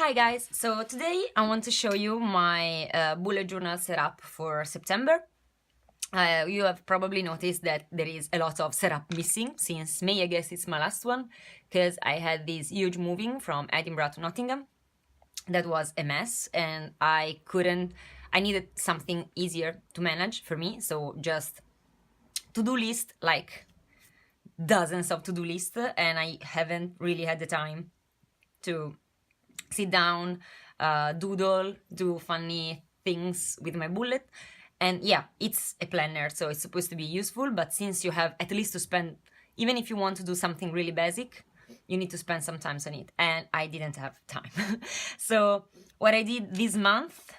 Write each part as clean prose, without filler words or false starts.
Hi guys, so today I want to show you my bullet journal setup for September. You have probably noticed that there is a lot of setup missing since May. I guess it's my last one because I had this huge moving from Edinburgh to Nottingham. That was a mess and I needed something easier to manage for me, so just to-do list, like dozens of to-do lists, and I haven't really had the time to sit down, doodle, do funny things with my bullet. And yeah, it's a planner, so it's supposed to be useful, but since you have at least to spend, even if you want to do something really basic, you need to spend some time on it, and I didn't have time. So what I did this month,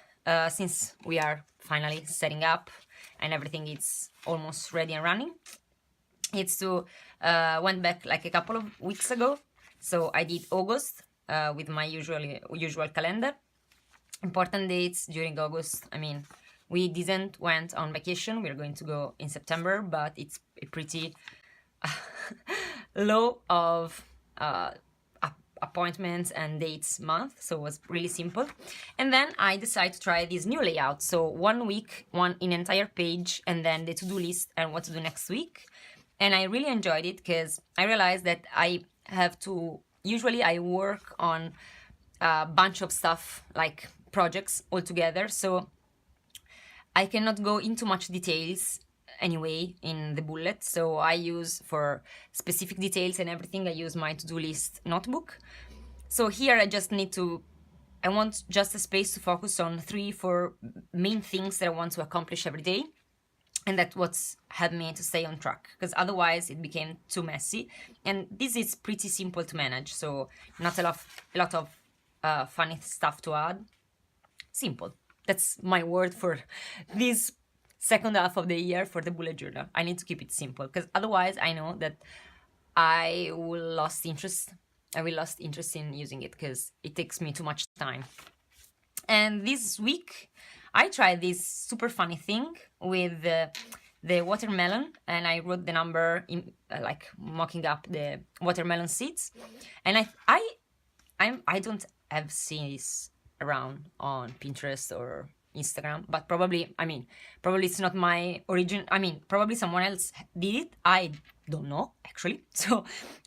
since we are finally setting up and everything is almost ready and running, it's to went back like a couple of weeks ago. So I did August with my usual calendar. Important dates during August. I mean, we didn't went on vacation. We're going to go in September, but it's a pretty low of appointments and dates month, so it was really simple. And then I decided to try this new layout. So 1 week, one in entire page, and then the to-do list and what to do next week. And I really enjoyed it because I realized that I have to, usually I work on a bunch of stuff like projects all together, so I cannot go into much details anyway in the bullet. So I use, for specific details and everything, I use my to-do list notebook. So here I want just a space to focus on 3-4 main things that I want to accomplish every day. And that's what's helped me to stay on track, because otherwise it became too messy. And this is pretty simple to manage, so not a lot of funny stuff to add. Simple. That's my word for this second half of the year for the bullet journal. I need to keep it simple, because otherwise I know that I will lose interest in using it because it takes me too much time. And this week I tried this super funny thing with the watermelon, and I wrote the number in like mocking up the watermelon seeds. And I don't have seen this around on Pinterest or Instagram, but probably it's not my origin. Probably someone else did it. I don't know actually. So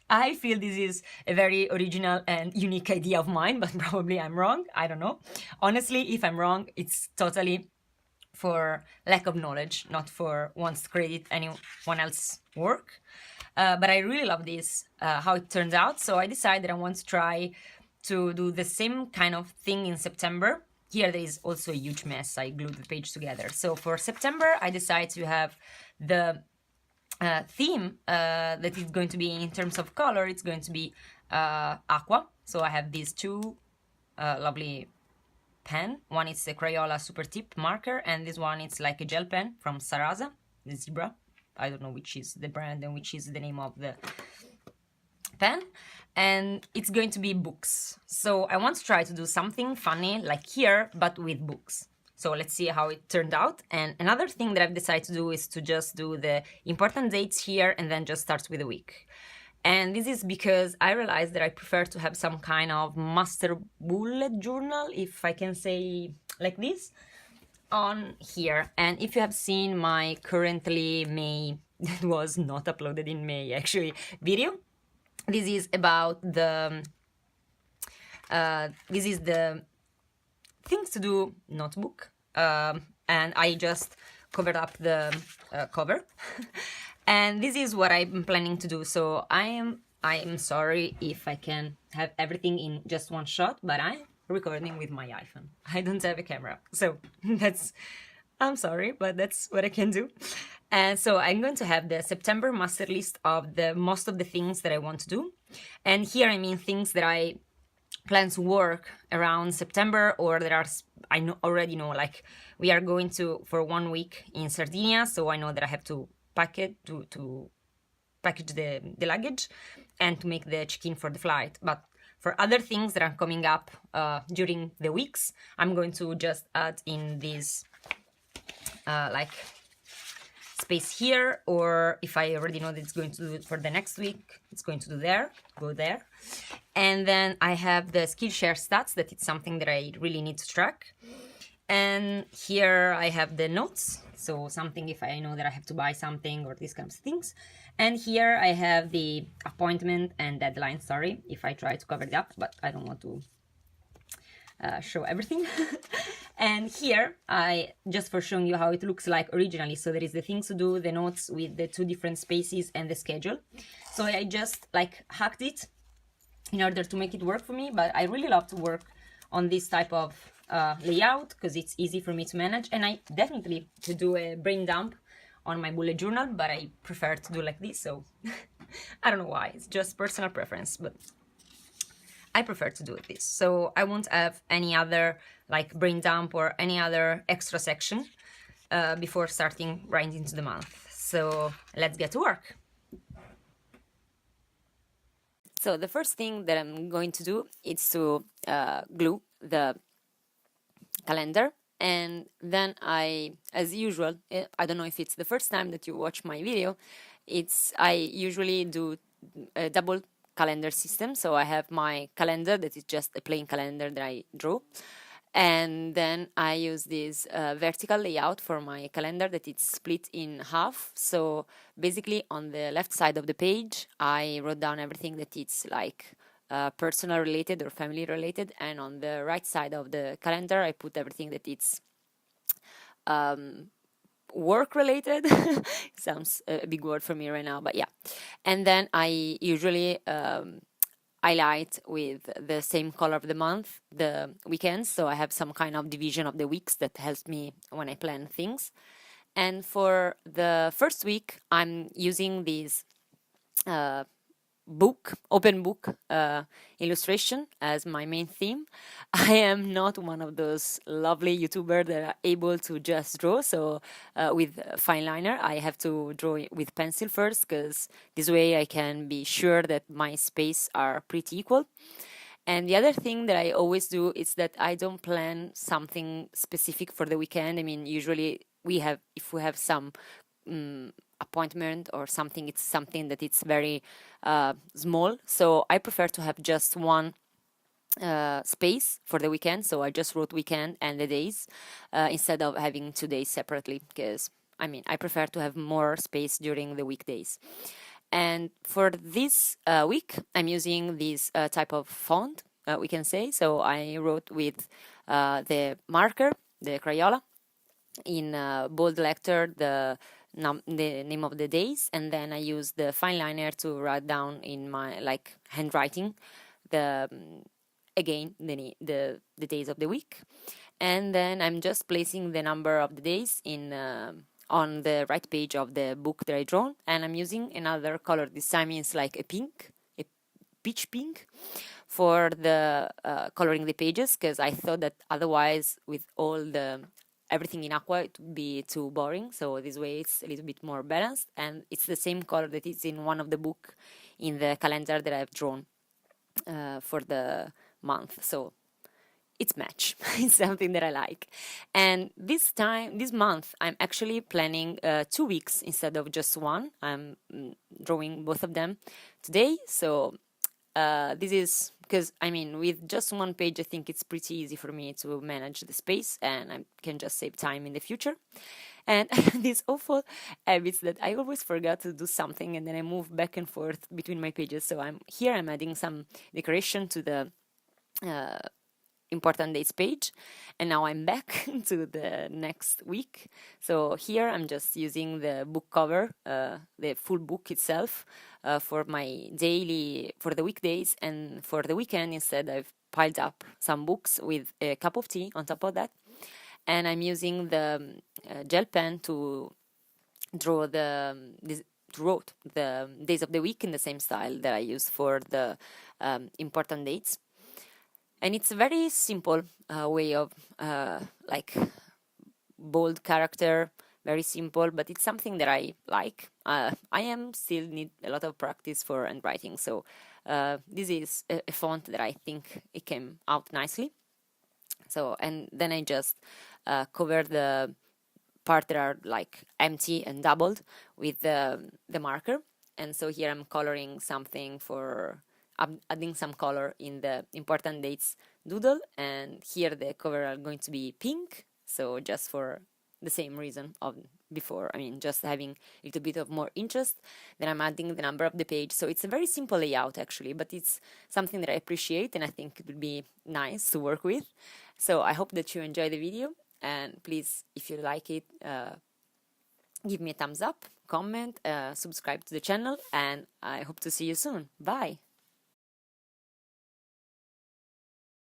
I feel this is a very original and unique idea of mine, but probably I'm wrong. I don't know. Honestly, if I'm wrong, it's totally for lack of knowledge, not for wants to credit anyone else's work. But I really love this, how it turns out. So I decided I want to try to do the same kind of thing in September. Here there is also a huge mess. I glued the page together. So for September, I decided to have the theme that is going to be, in terms of color, it's going to be aqua. So I have these two lovely pen. One is a Crayola Super Tip marker, and this one is like a gel pen from Sarasa, the zebra. I don't know which is the brand and which is the name of the pen. And it's going to be books. So I want to try to do something funny like here, but with books. So let's see how it turned out. And another thing that I've decided to do is to just do the important dates here and then just start with a week. And this is because I realized that I prefer to have some kind of master bullet journal, if I can say like this, on here. And if you have seen my currently May, that was not uploaded in May actually, video, this is about the this is the things to do notebook, and I just covered up the cover. And this is what I'm planning to do. So I am sorry if I can have everything in just one shot, but I'm recording with my iPhone. I don't have a camera, so I'm sorry, but that's what I can do. And so I'm going to have the September master list of most of the things that I want to do. And here I mean things that I plan to work around September, or that are, already know, like we are going for 1 week in Sardinia, so I know that I have to package the luggage and to make the check-in for the flight. But for other things that are coming up during the weeks, I'm going to just add in these like space here, or if I already know that it's going to do it for the next week, it's going to go there. And then I have the Skillshare stats, that it's something that I really need to track. And here I have the notes, so something if I know that I have to buy something or these kinds of things. And here I have the appointment and deadline, sorry if I try to cover it up, but I don't want to show everything. And here I just for showing you how it looks like originally, so there is the things to do, the notes with the 2 different spaces and the schedule. So I just like hacked it in order to make it work for me, but I really love to work on this type of layout because it's easy for me to manage, and I definitely could do a brain dump on my bullet journal, but I prefer to do like this, so I don't know why, it's just personal preference, but I prefer to do this. So I won't have any other like brain dump or any other extra section before starting right into the month. So let's get to work. So the first thing that I'm going to do is to glue the calendar, and then I, as usual, I don't know if it's the first time that you watch my video, I usually do a double calendar system. So I have my calendar that is just a plain calendar that I drew, and then I use this vertical layout for my calendar that it's split in half. So basically on the left side of the page I wrote down everything that it's like personal related or family related, and on the right side of the calendar I put everything that it's work related. Sounds a big word for me right now, but yeah. And then I usually highlight with the same color of the month the weekends, so I have some kind of division of the weeks that helps me when I plan things. And for the first week I'm using this open book illustration as my main theme. I am not one of those lovely YouTubers that are able to just draw, so with fine liner I have to draw with pencil first, because this way I can be sure that my space are pretty equal. And the other thing that I always do is that I don't plan something specific for the weekend. I mean, usually if we have some appointment or something, it's something that it's very small, so I prefer to have just one space for the weekend. So I just wrote weekend and the days instead of having 2 days separately, because I mean I prefer to have more space during the weekdays. And for this week I'm using this type of font, we can say. So I wrote with the marker, the Crayola, in bold letter the name of the days, and then I use the fine liner to write down in my like handwriting the days of the week. And then I'm just placing the number of the days in on the right page of the book that I drawn, and I'm using another color. This time it's like a peach pink for the coloring the pages, because I thought that otherwise with all the everything in aqua it would be too boring. So this way it's a little bit more balanced, and it's the same color that is in one of the book in the calendar that I've drawn for the month. So it's match. It's something that I like. And this month I'm actually planning 2 weeks instead of just one. I'm drawing both of them today. So this is because I mean with just one page I think it's pretty easy for me to manage the space, and I can just save time in the future. And these awful habits that I always forget to do something and then I move back and forth between my pages. So I'm adding some decoration to the important dates page, and now I'm back to the next week. So here I'm just using the book cover, the full book itself, for my daily, for the weekdays, and for the weekend instead I've piled up some books with a cup of tea on top of that. And I'm using the gel pen to draw the days of the week in the same style that I use for the important dates. And it's a very simple way of like bold character, very simple, but it's something that I like. I still need a lot of practice for handwriting, so this is a font that I think it came out nicely. So, and then I just cover the part that are like empty and doubled with the marker. And so here I'm coloring something for adding some color in the important dates doodle, and here the cover are going to be pink, so just for the same reason of before, I mean, just having a little bit of more interest. Then I'm adding the number of the page, so it's a very simple layout actually, but it's something that I appreciate and I think it would be nice to work with. So I hope that you enjoy the video, and please, if you like it, give me a thumbs up, comment, subscribe to the channel, and I hope to see you soon. Bye!